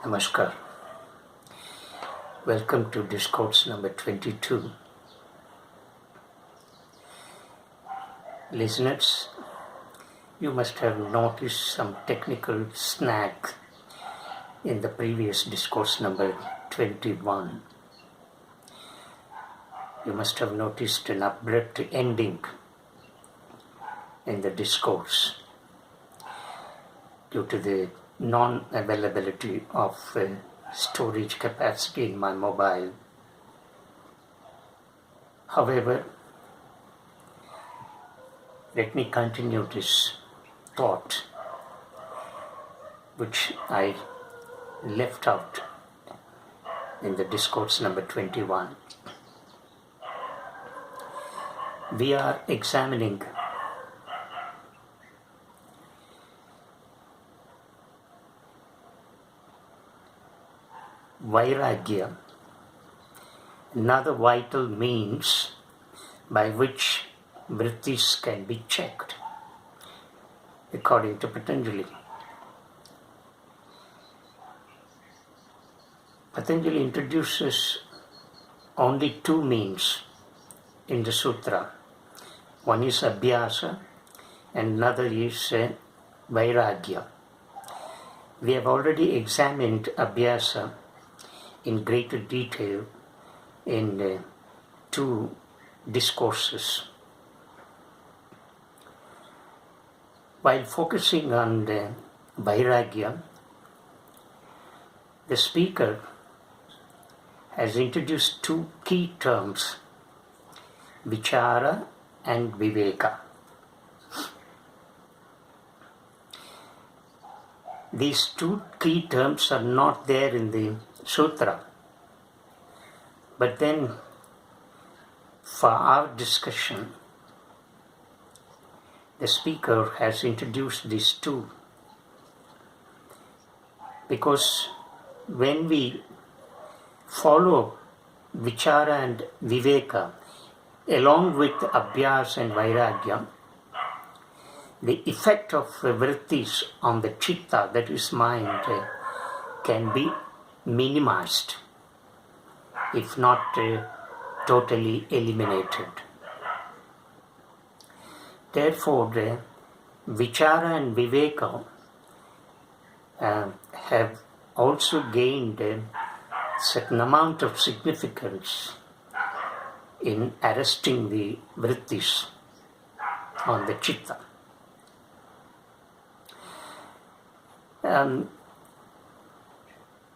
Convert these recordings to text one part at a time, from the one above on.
Namaskar. Welcome to Discourse number 22. Listeners, you must have noticed some technical snag in the previous Discourse number 21. You must have noticed an abrupt ending in the discourse due to the non-availability of storage capacity in my mobile. However, let me continue this thought which I left out in the discourse number 21. We are examining Vairagya, another vital means by which vrittis can be checked, according to Patanjali. Patanjali introduces only two means in the sutra. One is Abhyasa and another is Vairagya. We have already examined Abhyasa in greater detail in two discourses. While focusing on the Vairagya, the speaker has introduced two key terms, Vichara and Vivica. These two key terms are not there in the sutra, but then for our discussion, the speaker has introduced these two, because when we follow Vichara and Viveka along with Abhyas and Vairagya, the effect of vrittis on the chitta, that is mind, can be minimized, if not totally eliminated. Therefore, Vichara and Viveka have also gained a certain amount of significance in arresting the vrittis on the chitta.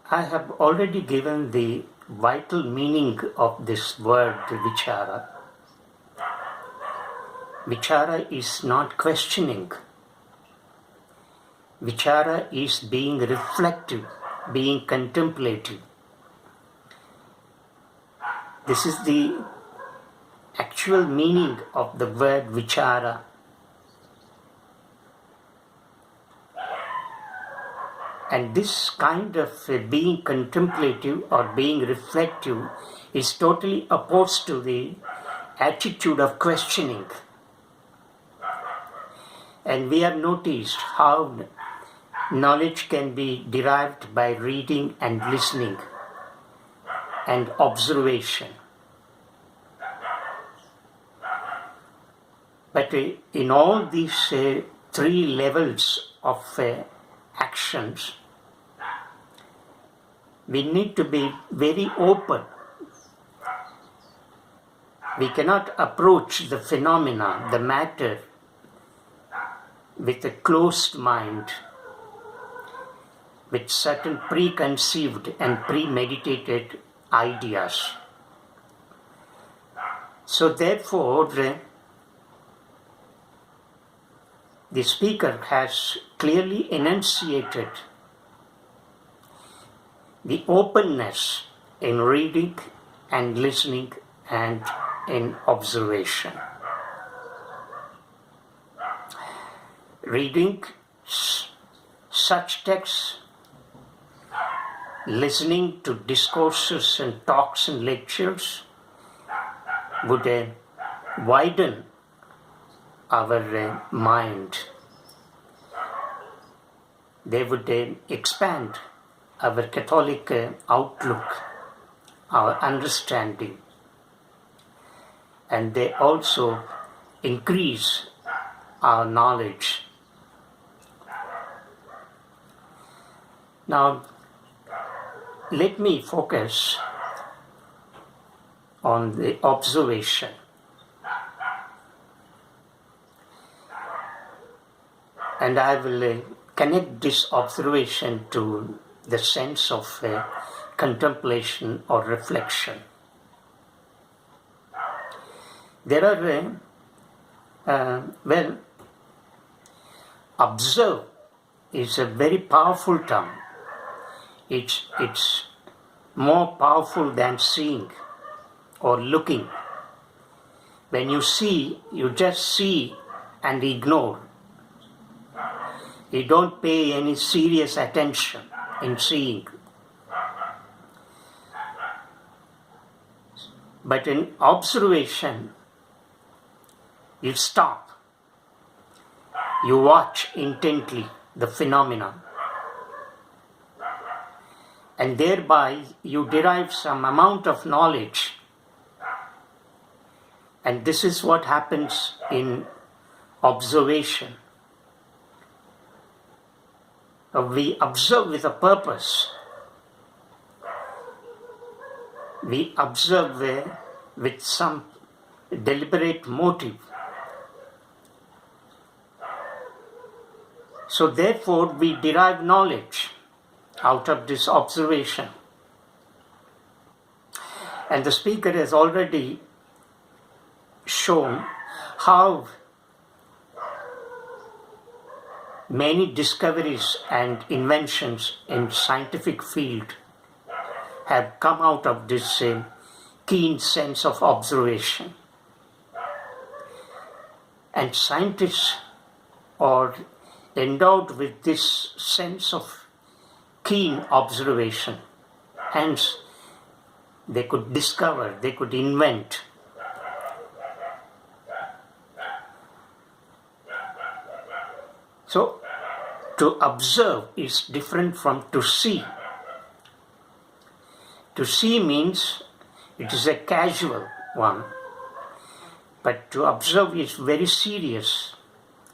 I have already given the vital meaning of this word Vichara. Vichara is not questioning. Vichara is being reflective, being contemplative. This is the actual meaning of the word Vichara. And this kind of being contemplative or being reflective is totally opposed to the attitude of questioning. And we have noticed how knowledge can be derived by reading and listening and observation. But in all these three levels of actions, we need to be very open. We cannot approach the phenomena, the matter, with a closed mind, with certain preconceived and premeditated ideas. So therefore, the speaker has clearly enunciated the openness in reading and listening and in observation. Reading such texts, listening to discourses and talks and lectures would widen our mind. They would expand our Catholic outlook, our understanding, and they also increase our knowledge. Now, let me focus on the observation. And I will connect this observation to the sense of contemplation or reflection. There are, observe is a very powerful term. It's more powerful than seeing or looking. When you see, you just see and ignore. You don't pay any serious attention in seeing. But in observation, you stop. You watch intently the phenomenon. And thereby you derive some amount of knowledge. And this is what happens in observation. We observe with a purpose. We observe with some deliberate motive. So therefore we derive knowledge out of this observation. And the speaker has already shown how many discoveries and inventions in scientific field have come out of this keen sense of observation. And scientists are endowed with this sense of keen observation. Hence, they could discover, they could invent. So, to observe is different from to see. To see means it is a casual one, but to observe is very serious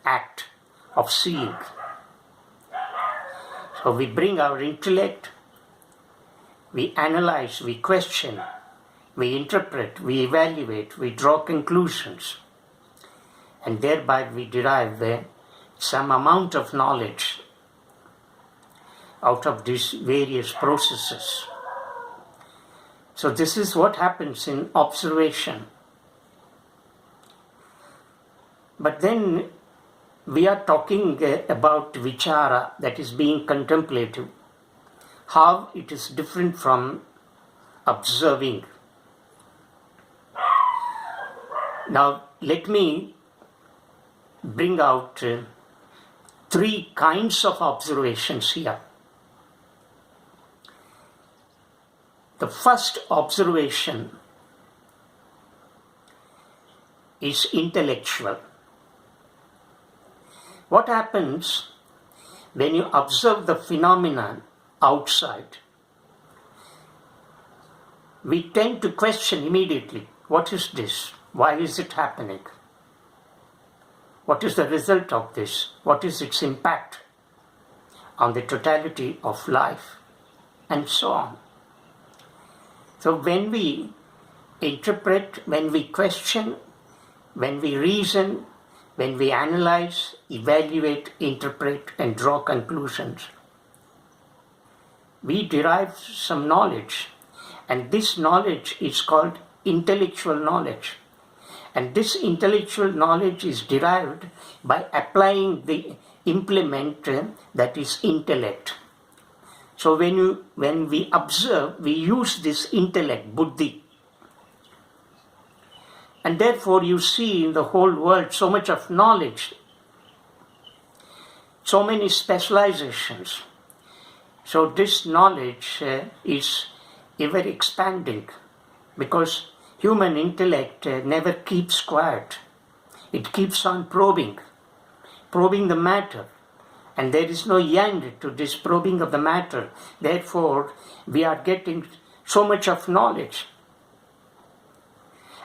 act of seeing. So we bring our intellect, we analyze, we question, we interpret, we evaluate, we draw conclusions, and thereby we derive some amount of knowledge out of these various processes. So this is what happens in observation. But then we are talking about Vichara, that is being contemplative, how it is different from observing. Now let me bring out three kinds of observations here. The first observation is intellectual. What happens when you observe the phenomenon outside? We tend to question immediately, what is this? Why is it happening? What is the result of this? What is its impact on the totality of life? And so on. So when we interpret, when we question, when we reason, when we analyze, evaluate, interpret, and draw conclusions, we derive some knowledge. And this knowledge is called intellectual knowledge. And this intellectual knowledge is derived by applying the implement that is intellect. So when we observe, we use this intellect, buddhi. And therefore you see in the whole world so much of knowledge, so many specializations. So this knowledge is ever expanding, because human intellect never keeps quiet. It keeps on probing the matter, and there is no end to this probing of the matter. Therefore, we are getting so much of knowledge.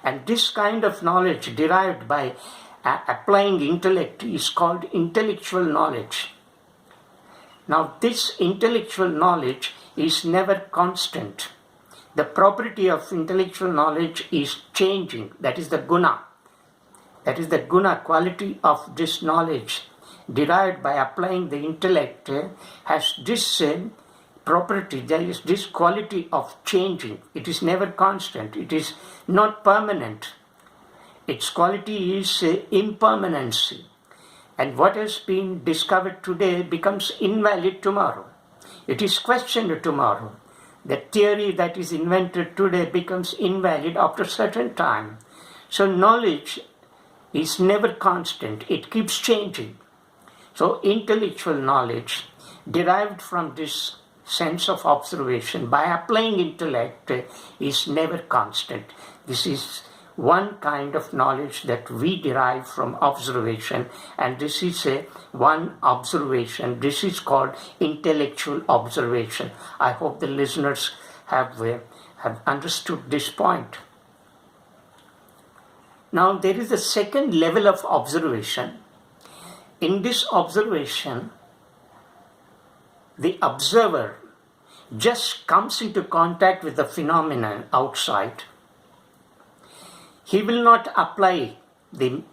And this kind of knowledge derived by applying intellect is called intellectual knowledge. Now, this intellectual knowledge is never constant. The property of intellectual knowledge is changing. That is the guna. That is the guna, quality of this knowledge derived by applying the intellect has this property, there is this quality of changing. It is never constant. It is not permanent. Its quality is impermanency. And what has been discovered today becomes invalid tomorrow. It is questioned tomorrow. The theory that is invented today becomes invalid after a certain time. So knowledge is never constant. It keeps changing. So intellectual knowledge derived from this sense of observation by applying intellect is never constant. This is one kind of knowledge that we derive from observation, and this is one observation. This is called intellectual observation. I hope the listeners have understood this point. Now there is a second level of observation. In this observation, the observer just comes into contact with the phenomenon outside. He will not apply the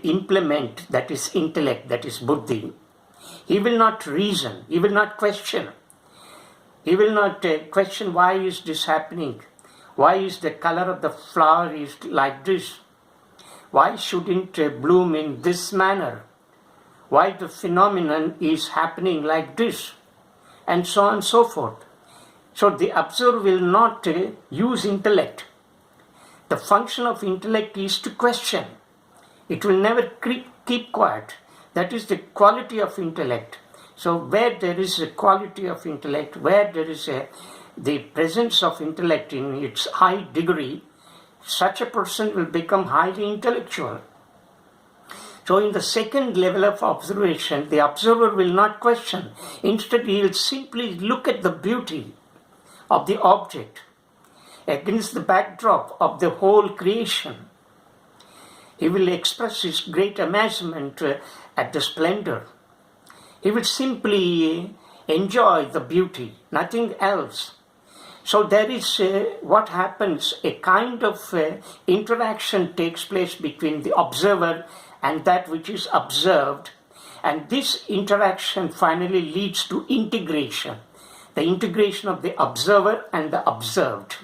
implement that is intellect, that is buddhi. He will not reason. He will not question. He will not question why is this happening? Why is the color of the flower is like this? Why shouldn't it bloom in this manner? Why the phenomenon is happening like this? And so on and so forth. So the observer will not use intellect. The function of intellect is to question. It will never keep quiet. That is the quality of intellect. So where there is a quality of intellect, where there is the presence of intellect in its high degree, such a person will become highly intellectual. So in the second level of observation, the observer will not question. Instead, he will simply look at the beauty of the object against the backdrop of the whole creation. He will express his great amazement at the splendor. He will simply enjoy the beauty, nothing else. So there is what happens, a kind of interaction takes place between the observer and that which is observed. And this interaction finally leads to integration, the integration of the observer and the observed.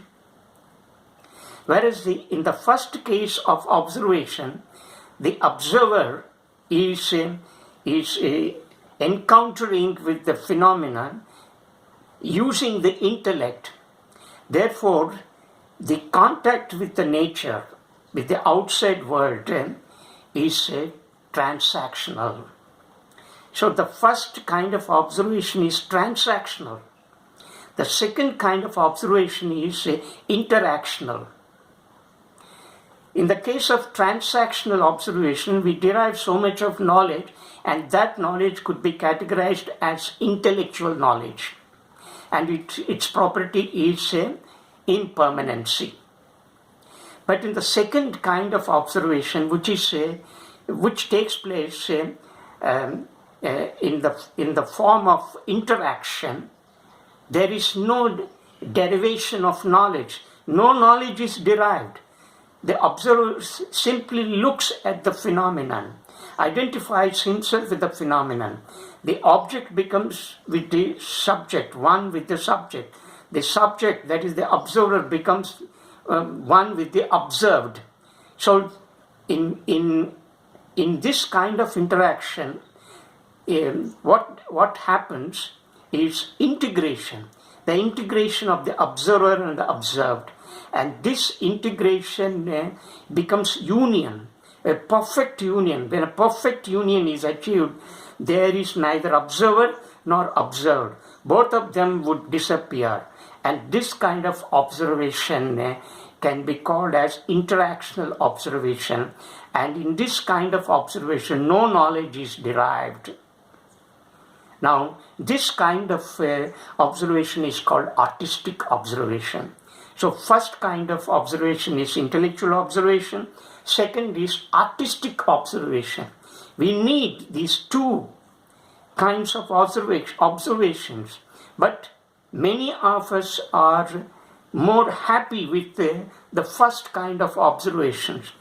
Whereas in the first case of observation, the observer is encountering with the phenomenon using the intellect. Therefore, the contact with the nature, with the outside world, is transactional. So the first kind of observation is transactional. The second kind of observation is interactional. In the case of transactional observation, we derive so much of knowledge, and that knowledge could be categorized as intellectual knowledge. And its property is impermanency. But in the second kind of observation, which takes place in the form of interaction, there is no derivation of knowledge. No knowledge is derived. The observer simply looks at the phenomenon, identifies himself with the phenomenon. The object becomes with the subject, one with the subject. The subject, that is the observer, becomes one with the observed. So in this kind of interaction, what happens is integration, the integration of the observer and the observed. And this integration becomes union, a perfect union. When a perfect union is achieved, there is neither observer nor observed. Both of them would disappear. And this kind of observation can be called as interactional observation. And in this kind of observation, no knowledge is derived. Now, this kind of observation is called artistic observation. So, first kind of observation is intellectual observation. Second is artistic observation. We need these two kinds of observations, but many of us are more happy with the first kind of observations.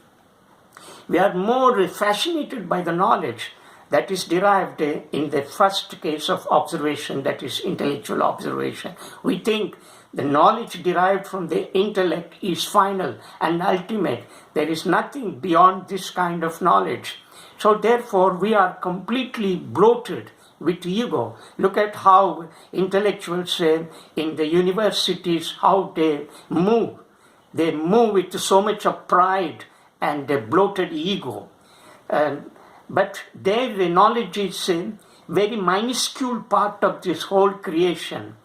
We are more fascinated by the knowledge that is derived in the first case of observation, that is intellectual observation. We think the knowledge derived from the intellect is final and ultimate. There is nothing beyond this kind of knowledge. So therefore, we are completely bloated with ego. Look at how intellectuals in the universities, how they move. They move with so much of pride and a bloated ego. But their knowledge is a very minuscule part of this whole creation.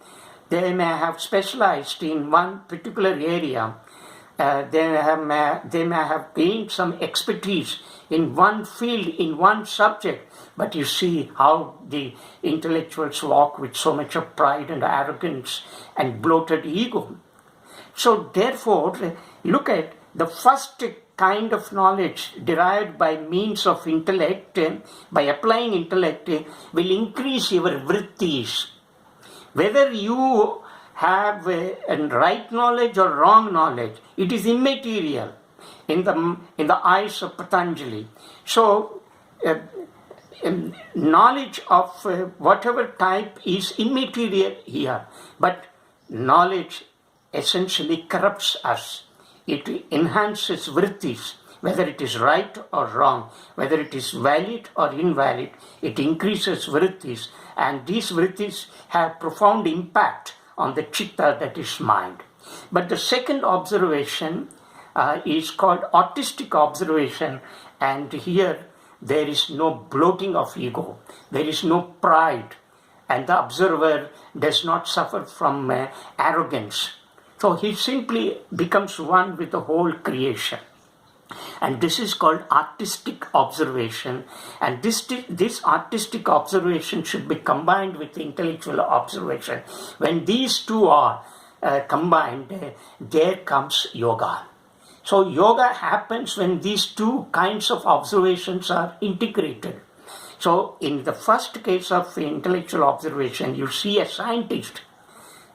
They may have specialized in one particular area. They may have gained some expertise in one field, in one subject. But you see how the intellectuals walk with so much of pride and arrogance and bloated ego. So therefore, look at the first kind of knowledge derived by means of intellect, by applying intellect, will increase your vrittis. Whether you have a right knowledge or wrong knowledge, it is immaterial in the eyes of Patanjali. So, knowledge of whatever type is immaterial here, but knowledge essentially corrupts us. It enhances vrittis, whether it is right or wrong, whether it is valid or invalid, it increases vrittis, and these vrittis have profound impact on the chitta, that is mind. But the second observation is called artistic observation, and here there is no bloating of ego, there is no pride, and the observer does not suffer from arrogance. So he simply becomes one with the whole creation. And this is called artistic observation. And this artistic observation should be combined with intellectual observation. When these two are combined, there comes yoga. So yoga happens when these two kinds of observations are integrated. So in the first case of intellectual observation, you see a scientist.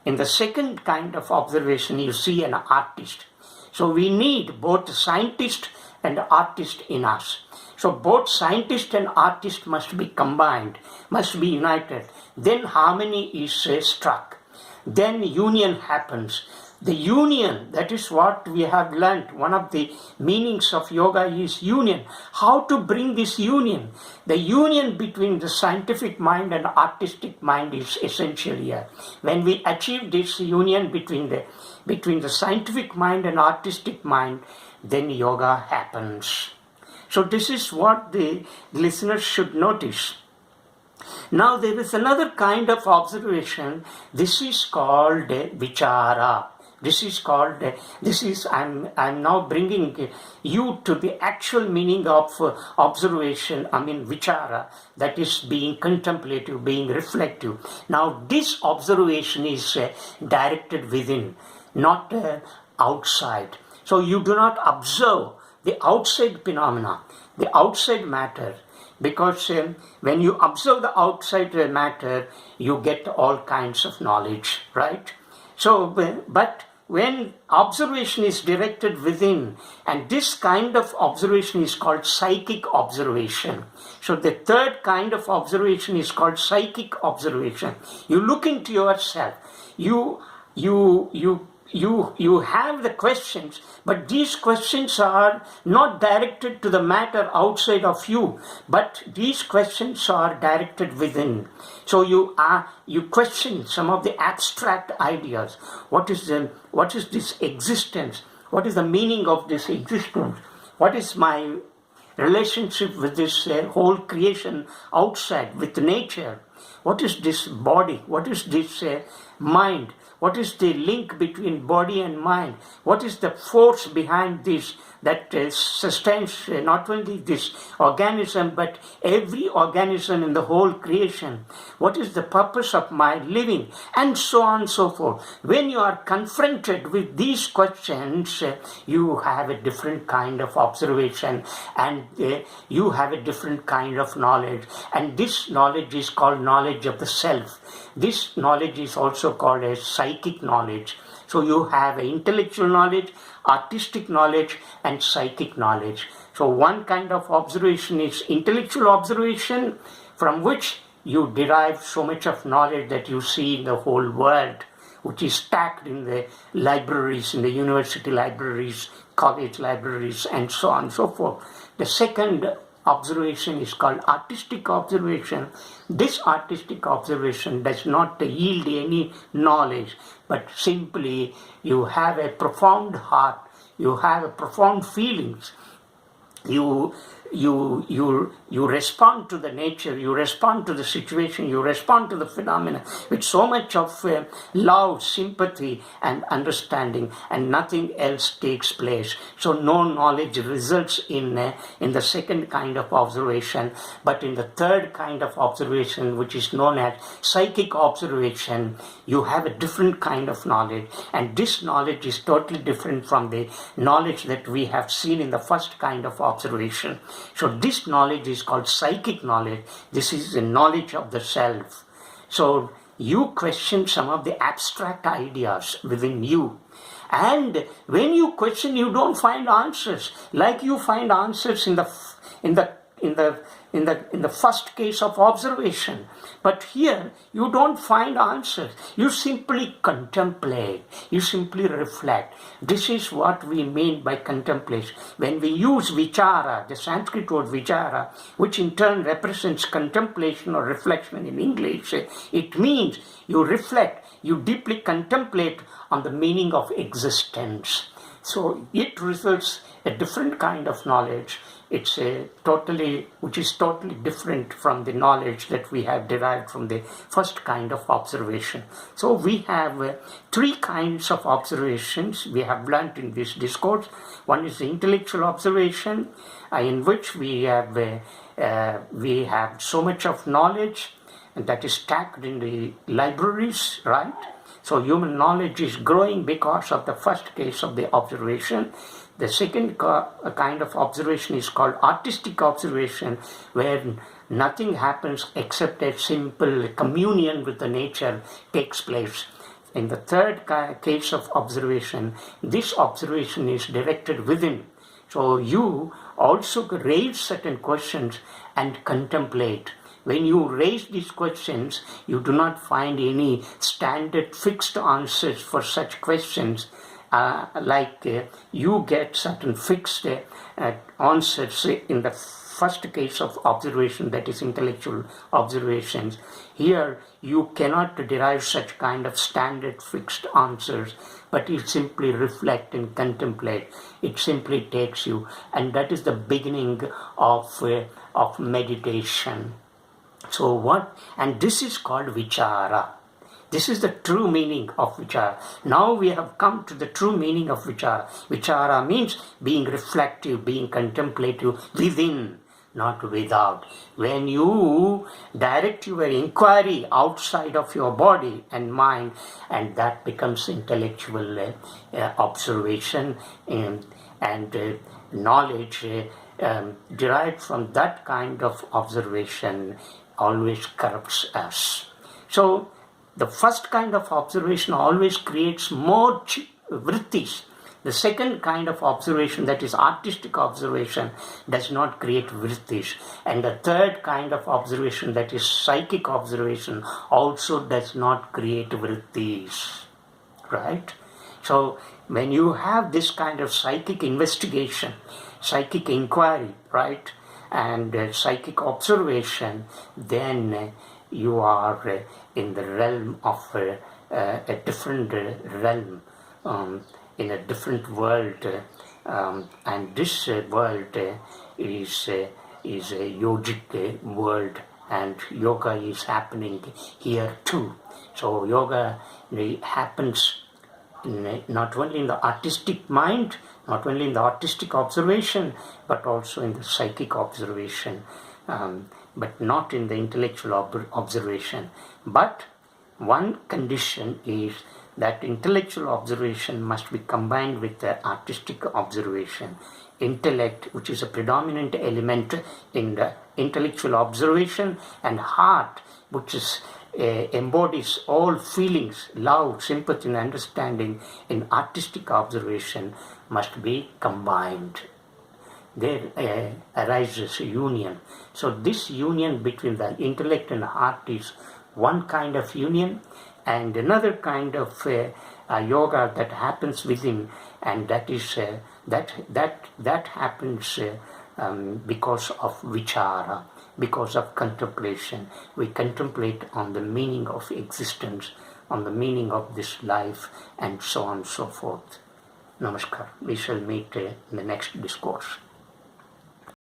In the second kind of observation, you see an artist. So we need both scientist and artist in us. So both scientist and artist must be combined, must be united. Then harmony is struck. Then union happens. The union, that is what we have learnt. One of the meanings of yoga is union. How to bring this union? The union between the scientific mind and artistic mind is essential here. When we achieve this union between the scientific mind and artistic mind, then yoga happens. So this is what the listeners should notice. Now there is another kind of observation. This is called Vichara. I'm now bringing you to the actual meaning of observation, Vichara, that is being contemplative, being reflective. Now this observation is directed within, not outside. So you do not observe the outside phenomena, the outside matter, because when you observe the outside matter, you get all kinds of knowledge, right? So, but when observation is directed within, and this kind of observation is called psychic observation. So the third kind of observation is called psychic observation. You look into yourself. You have the questions, but these questions are not directed to the matter outside of you, but these questions are directed within. So you question some of the abstract ideas. What is this existence? What is the meaning of this existence? What is my relationship with this whole creation outside, with nature? What is this body? What is this mind? What is the link between body and mind? What is the force behind this that sustains not only this organism but every organism in the whole creation? What is the purpose of my living? And so on and so forth. When you are confronted with these questions, you have a different kind of observation, and you have a different kind of knowledge. And this knowledge is called knowledge of the self. This knowledge is also called as psychic knowledge. So you have intellectual knowledge, artistic knowledge, and psychic knowledge. So one kind of observation is intellectual observation, from which you derive so much of knowledge that you see in the whole world, which is stacked in the libraries, in the university libraries, college libraries, and so on and so forth. The second observation is called artistic observation. This artistic observation does not yield any knowledge, but simply you have a profound heart, you have a profound feelings, you respond to the nature, you respond to the situation, you respond to the phenomena with so much of love, sympathy, and understanding, and nothing else takes place. So no knowledge results in the second kind of observation, but in the third kind of observation, which is known as psychic observation, you have a different kind of knowledge, and this knowledge is totally different from the knowledge that we have seen in the first kind of observation. So this knowledge is called psychic knowledge. This is the knowledge of the self. So you question some of the abstract ideas within you. And when you question, you don't find answers. Like you find answers in the first case of observation. But here, you don't find answers. You simply contemplate. You simply reflect. This is what we mean by contemplation. When we use Vichara, the Sanskrit word Vichara, which in turn represents contemplation or reflection in English, it means you reflect, you deeply contemplate on the meaning of existence. So it results a different kind of knowledge. It's which is totally different from the knowledge that we have derived from the first kind of observation. So we have three kinds of observations we have learnt in this discourse. One is the intellectual observation, in which we have so much of knowledge, and that is stacked in the libraries, right? So human knowledge is growing because of the first case of the observation. The second kind of observation is called artistic observation, where nothing happens except a simple communion with the nature takes place. In the third case of observation, this observation is directed within. So you also raise certain questions and contemplate. When you raise these questions, you do not find any standard fixed answers for such questions. You get certain fixed answers in the first case of observation, that is intellectual observations. Here you cannot derive such kind of standard fixed answers, but you simply reflect and contemplate. It simply takes you, and that is the beginning of meditation. So what? And this is called Vichara. This is the true meaning of Vichara. Now we have come to the true meaning of Vichara. Vichara means being reflective, being contemplative within, not without. When you direct your inquiry outside of your body and mind, and that becomes intellectual observation and knowledge derived from that kind of observation always corrupts us. So the first kind of observation always creates more vrittis. The second kind of observation, that is artistic observation, does not create vrittis. And the third kind of observation, that is psychic observation, also does not create vrittis. Right? So when you have this kind of psychic investigation, psychic inquiry, right, and psychic observation, then you are in the realm of a different realm, in a different world, and this world is a yogic world, and yoga is happening here too. So yoga happens not only in the artistic mind, not only in the artistic observation, but also in the psychic observation, but not in the intellectual observation. But one condition is that intellectual observation must be combined with the artistic observation. Intellect, which is a predominant element in the intellectual observation, and heart, which is embodies all feelings, love, sympathy, and understanding in artistic observation, must be combined. There arises a union. So this union between the intellect and heart is one kind of union, and another kind of yoga that happens within, and that is that happens because of vichara, because of contemplation. We contemplate on the meaning of existence, on the meaning of this life, and so on and so forth. Namaskar. We shall meet in the next discourse.